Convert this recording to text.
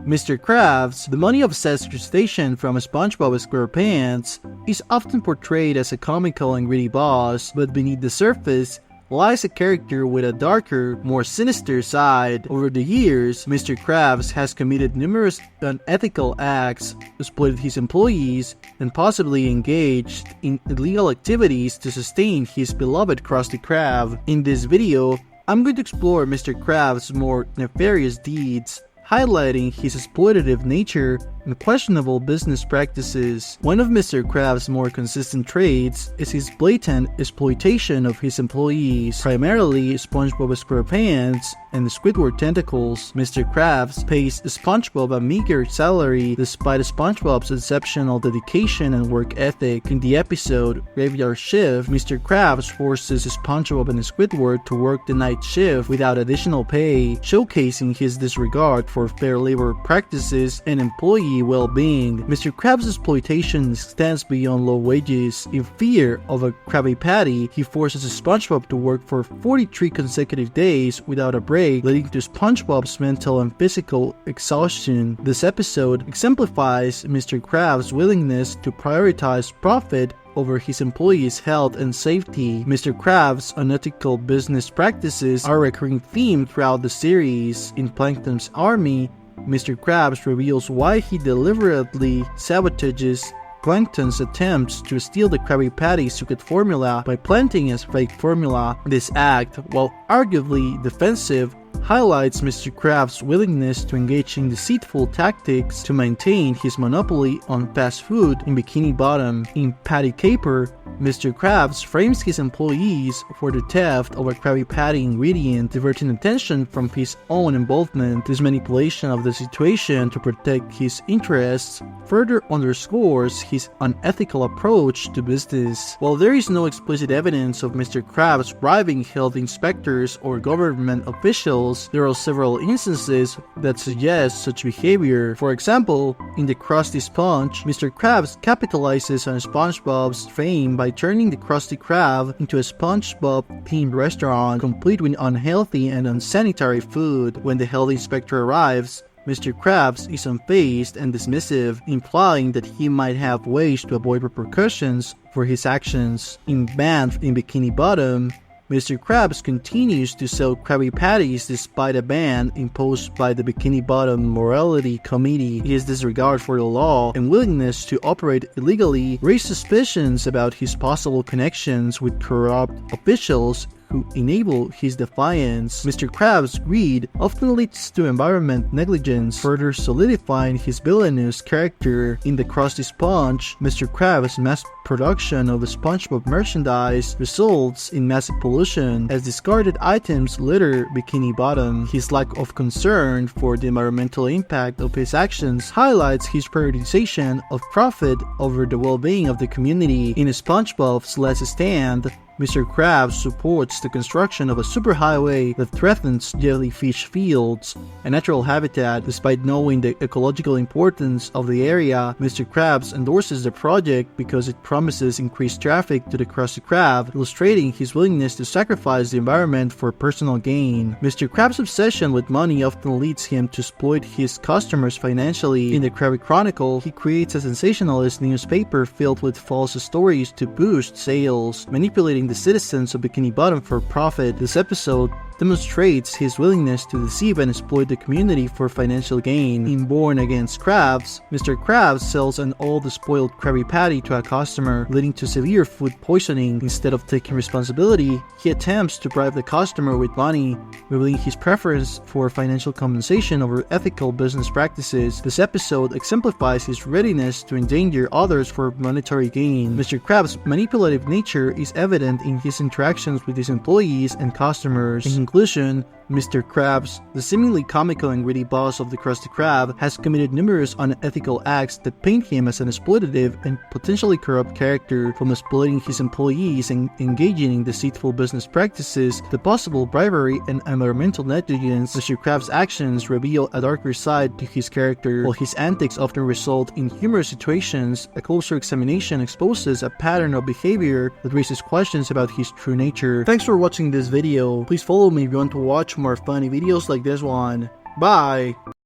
Mr. Krabs, the money-obsessed crustacean from SpongeBob Squarepants, is often portrayed as a comical and greedy boss, but beneath the surface lies a character with a darker, more sinister side. Over the years, Mr. Krabs has committed numerous unethical acts, exploited his employees, and possibly engaged in illegal activities to sustain his beloved Krusty Krab. In this video, I'm going to explore Mr. Krabs' more nefarious deeds, highlighting his exploitative nature and questionable business practices. One of Mr. Krabs' more consistent traits is his blatant exploitation of his employees, primarily SpongeBob Squarepants and Squidward tentacles. Mr. Krabs pays SpongeBob a meager salary despite SpongeBob's exceptional dedication and work ethic. In the episode Graveyard Shift, Mr. Krabs forces SpongeBob and Squidward to work the night shift without additional pay, showcasing his disregard for fair labor practices and employee well-being. Mr. Krabs' exploitation extends beyond low wages. In fear of a Krabby Patty, he forces SpongeBob to work for 43 consecutive days without a break, leading to SpongeBob's mental and physical exhaustion. This episode exemplifies Mr. Krabs' willingness to prioritize profit over his employees' health and safety. Mr. Krabs' unethical business practices are a recurring theme throughout the series. In Plankton's Army, Mr. Krabs reveals why he deliberately sabotages Plankton's attempts to steal the Krabby Patty secret formula by planting a fake formula. This act, while arguably defensive, highlights Mr. Krabs' willingness to engage in deceitful tactics to maintain his monopoly on fast food in Bikini Bottom. In Patty Caper, Mr. Krabs frames his employees for the theft of a Krabby Patty ingredient, diverting attention from his own involvement. This manipulation of the situation to protect his interests further underscores his unethical approach to business. While there is no explicit evidence of Mr. Krabs bribing health inspectors or government officials, there are several instances that suggest such behavior. For example, in the Krusty Sponge, Mr. Krabs capitalizes on SpongeBob's fame by turning the Krusty Krab into a SpongeBob-themed restaurant, complete with unhealthy and unsanitary food. When the health inspector arrives, Mr. Krabs is unfazed and dismissive, implying that he might have ways to avoid repercussions for his actions. In Banff in Bikini Bottom, Mr. Krabs continues to sell Krabby Patties despite a ban imposed by the Bikini Bottom Morality Committee. His disregard for the law and willingness to operate illegally raise suspicions about his possible connections with corrupt officials who enable his defiance. Mr. Krabs' greed often leads to environment negligence, further solidifying his villainous character. In the Krusty Sponge, Mr. Krabs' mass production of SpongeBob merchandise results in massive pollution as discarded items litter Bikini Bottom. His lack of concern for the environmental impact of his actions highlights his prioritization of profit over the well-being of the community. In SpongeBob's Last Stand, Mr. Krabs supports the construction of a superhighway that threatens jellyfish fields, a natural habitat. Despite knowing the ecological importance of the area, Mr. Krabs endorses the project because it promises increased traffic to the Krusty Krab, illustrating his willingness to sacrifice the environment for personal gain. Mr. Krabs' obsession with money often leads him to exploit his customers financially. In the Krabby Chronicle, he creates a sensationalist newspaper filled with false stories to boost sales, manipulating the citizens of Bikini Bottom for profit. This episode demonstrates his willingness to deceive and exploit the community for financial gain. In Born Against Krabs, Mr. Krabs sells an old spoiled Krabby Patty to a customer, leading to severe food poisoning. Instead of taking responsibility, he attempts to bribe the customer with money, revealing his preference for financial compensation over ethical business practices. This episode exemplifies his readiness to endanger others for monetary gain. Mr. Krabs' manipulative nature is evident in his interactions with his employees and customers. In conclusion, Mr. Krabs, the seemingly comical and greedy boss of the Krusty Krab, has committed numerous unethical acts that paint him as an exploitative and potentially corrupt character. From exploiting his employees and engaging in deceitful business practices to possible bribery and environmental negligence, Mr. Krabs' actions reveal a darker side to his character. While his antics often result in humorous situations, a closer examination exposes a pattern of behavior that raises questions about his true nature. Thanks for watching this video. Please follow me if you want to watch more funny videos like this one. Bye!